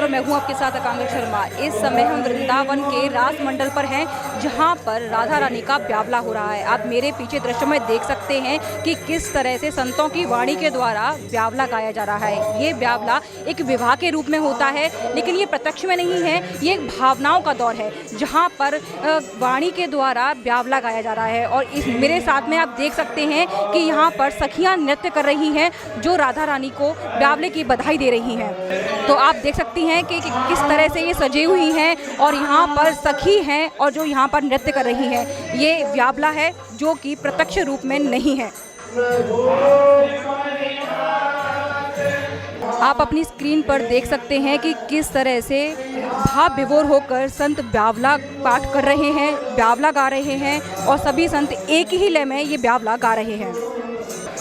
मैं हूं आपके साथ आकांक्षा शर्मा। इस समय हम वृंदावन के रास मंडल पर हैं, जहां पर राधा रानी का ब्यावला हो रहा है। आप मेरे पीछे दृश्य में देख सकते हैं कि किस तरह से संतों की वाणी के द्वारा ब्यावला गाया जा रहा है। ये ब्यावला एक विवाह के रूप में होता है, लेकिन ये प्रत्यक्ष में नहीं है, ये एक भावनाओं का दौर है, जहाँ पर वाणी के द्वारा ब्यावला गाया जा रहा है। और इस मेरे साथ में आप देख सकते हैं कि यहाँ पर सखियाँ नृत्य कर रही हैं, जो राधा रानी को ब्यावले की बधाई दे रही हैं। तो आप देख सकती हैं कि किस तरह से ये सजी हुई हैं और यहाँ पर सखी हैं और जो यहाँ पर नृत्य कर रही हैं। ये ब्यावला है जो कि प्रत्यक्ष रूप में नहीं है। आप अपनी स्क्रीन पर देख सकते हैं कि किस तरह से भाव विभोर होकर संत ब्यावला पाठ कर रहे हैं, ब्यावला गा रहे हैं और सभी संत एक ही लय में ये ब्यावला गा रहे हैं।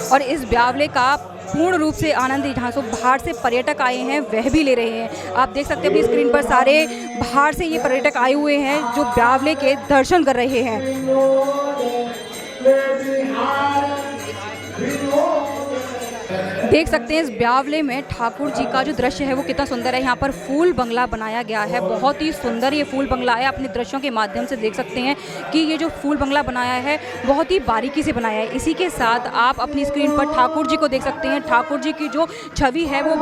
और इस ब्यावले का पूर्ण रूप से आनंद जहाँ से बाहर से पर्यटक आए हैं वह भी ले रहे हैं। आप देख सकते हैं अपनी स्क्रीन पर सारे बाहर से ये पर्यटक आए हुए हैं जो ब्यावले के दर्शन कर रहे हैं। देख सकते हैं इस ब्यावले में ठाकुर जी का जो दृश्य है वो कितना सुंदर है। यहाँ पर फूल बंगला बनाया गया है, बहुत ही सुंदर ये फूल बंगला है। अपने दृश्यों के माध्यम से देख सकते हैं कि ये जो फूल बंगला बनाया है बहुत ही बारीकी से बनाया है। इसी के साथ आप अपनी स्क्रीन पर ठाकुर जी को देख सकते हैं। ठाकुर जी की जो छवि है वो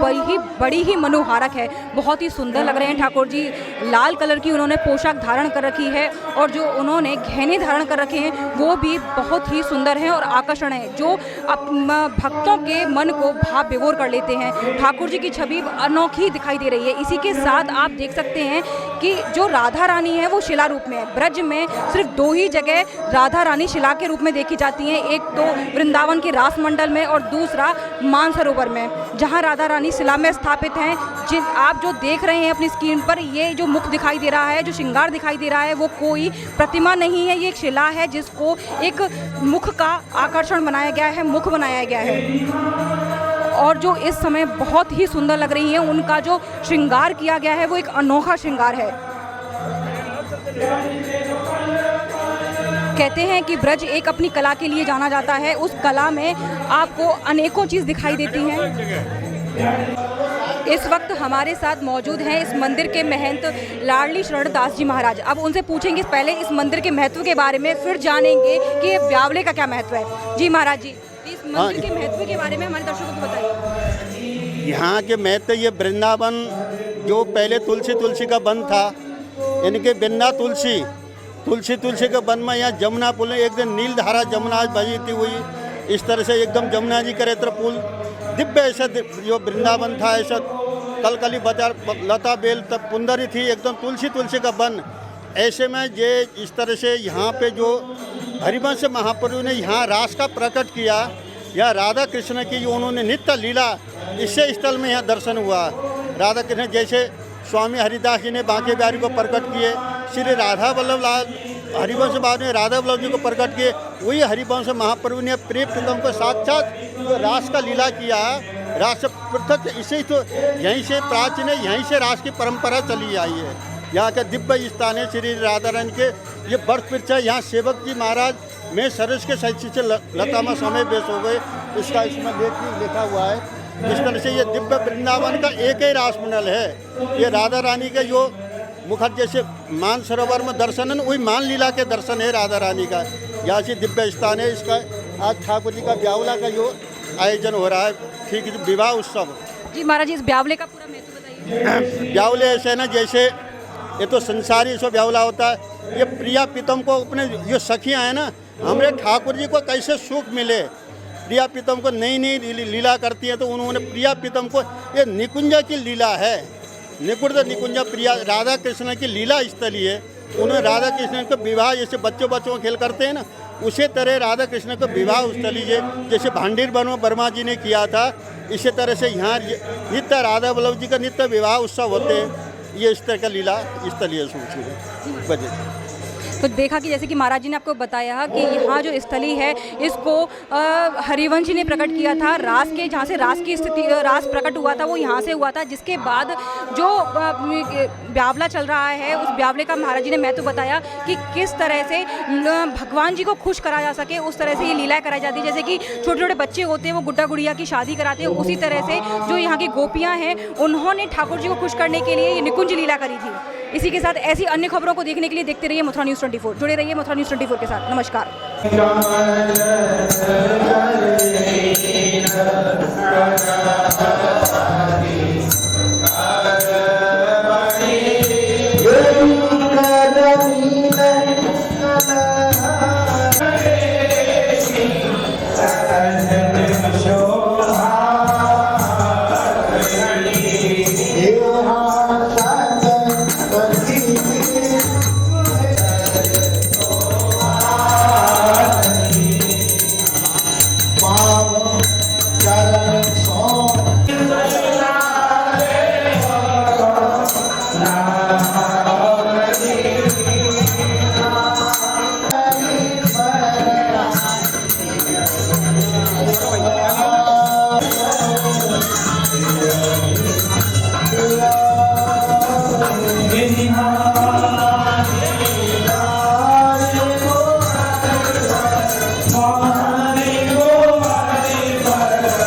बड़ी ही मनोहारक है, बहुत ही सुंदर लग रहे हैं ठाकुर जी। लाल कलर की उन्होंने पोशाक धारण कर रखी है और जो उन्होंने गहने धारण कर रखे हैं वो भी बहुत ही सुंदर हैं और आकर्षण है, जो भक्तों के मन को भाव विभोर कर लेते हैं। ठाकुर जी की छवि अनोखी दिखाई दे रही है। इसी के साथ आप देख सकते हैं कि जो राधा रानी है वो शिला रूप में है। ब्रज में सिर्फ दो ही जगह राधा रानी शिला के रूप में देखी जाती हैं, एक तो वृंदावन के रास मंडल में और दूसरा मानसरोवर में, जहां राधा रानी शिला में स्थापित हैं। आप जो देख रहे हैं अपनी स्क्रीन पर, ये जो मुख दिखाई दे रहा है, जो श्रृंगार दिखाई दे रहा है, वो कोई प्रतिमा नहीं है, ये एक शिला है जिसको एक मुख का आकर्षण बनाया गया है, मुख बनाया गया है। और जो इस समय बहुत ही सुंदर लग रही हैं, उनका जो श्रृंगार किया गया है वो एक अनोखा श्रृंगार है। कहते हैं कि ब्रज एक अपनी कला के लिए जाना जाता है, उस कला में आपको अनेकों चीज़ दिखाई देती हैं। इस वक्त हमारे साथ मौजूद हैं इस मंदिर के महंत लाडली शरणदास जी महाराज। अब उनसे पूछेंगे पहले इस मंदिर के महत्व के बारे में, फिर जानेंगे कि ये ब्यावले का क्या महत्व है। जी महाराज जी, इस मंदिर के महत्व के बारे में हमारे दर्शकों को बताइए। यहाँ के महत्व, ये वृंदावन जो पहले तुलसी का वन था, इनके बिना तुलसी के वन में यहाँ जमुना पुल, एक दिन नील धारा जमुना आज बहती हुई, इस तरह से एकदम जमुना जी का रेत्र पुल दिव्य, ऐसा जो वृंदावन था ऐसा कलकली बाजार, लता बेल तब पुंदरी थी, एकदम तुलसी का वन। ऐसे में ये इस तरह से यहाँ पे जो हरिवंश महाप्रभु ने यहाँ रास का प्रकट किया, या राधा कृष्ण की जो उन्होंने नित्य लीला, इससे स्थल में यहाँ दर्शन हुआ। राधा कृष्ण जैसे स्वामी हरिदास जी ने बांके बिहारी को प्रकट किए, श्री राधा वल्लभ लाल हरिवंश बाबू ने राधा वल्लभ जी को प्रकट किए, वही हरिवंश महाप्रभु ने प्रेम प्रीतम को साक्षात रास का लीला किया। रास पृथक, इसे तो यहीं से प्राचीन है, यहीं से रास की परंपरा चली आई है। यहाँ का दिव्य स्थान है श्री राधा रानी के। ये वर्ष पीछे यहाँ सेवक जी महाराज में सरस के साहित्य से लतामा समय बेस हो गए, इसका इसमें लिखा हुआ है। इस तरह से ये दिव्य वृंदावन का एक ही रासमंडल है। ये राधा रानी के जो मुखर जैसे मान सरोवर में दर्शन है, वही मान लीला के दर्शन है राधा रानी का। यहाँ से दिव्य स्थान है इसका। आज ठाकुर जी का ब्यावला का जो आयोजन हो रहा है, ठीक है, विवाह उत्सव। जी महाराज जी, इस ब्यावले का पूरा महत्व बताइए। ब्यावले ऐसे है ना, जैसे ये तो संसारी सो ब्यावला होता है। ये प्रिया प्रीतम को अपने जो सखियाँ हैं ना, हमारे ठाकुर जी को कैसे सुख मिले, प्रिया प्रीतम को नई नई लीला करती है, तो उन्होंने प्रिया प्रीतम को, ये निकुंज की लीला है, निकुंज प्रिया राधा कृष्ण की लीला स्थली है। उन्होंने राधा कृष्ण को विवाह, जैसे बच्चों को खेल करते हैं ना, उसी तरह राधा कृष्ण को विवाह स्थली है। जैसे भांडीर बनो वर्मा जी ने किया था, इसी तरह से यहाँ नित्य राधा वल्लभ जी का नित्य विवाह उत्सव होते हैं। ये इस तरह का लीला स्थलीय सूची वजह। तो देखा कि जैसे कि महाराज जी ने आपको बताया कि यहाँ जो स्थली है इसको हरिवंश जी ने प्रकट किया था। रास के जहाँ से रास की स्थिति, रास प्रकट हुआ था वो यहाँ से हुआ था, जिसके बाद जो ब्यावला चल रहा है उस ब्यावले का महाराज जी ने महत्व बताया कि किस तरह से भगवान जी को खुश करा जा सके, उस तरह से ये लीलाएं कराई जाती है। जैसे कि छोटे छोटे बच्चे होते हैं वो गुड्डा गुड़िया की शादी कराते हैं, उसी तरह से जो यहाँ की गोपियाँ हैं उन्होंने ठाकुर जी को खुश करने के लिए ये निकुंज लीला करी थी। इसी के साथ ऐसी अन्य खबरों को देखने के लिए देखते रहिए मथुरा न्यूज़ 24। जुड़े रहिए मथुरा न्यूज़ 24 के साथ। नमस्कार।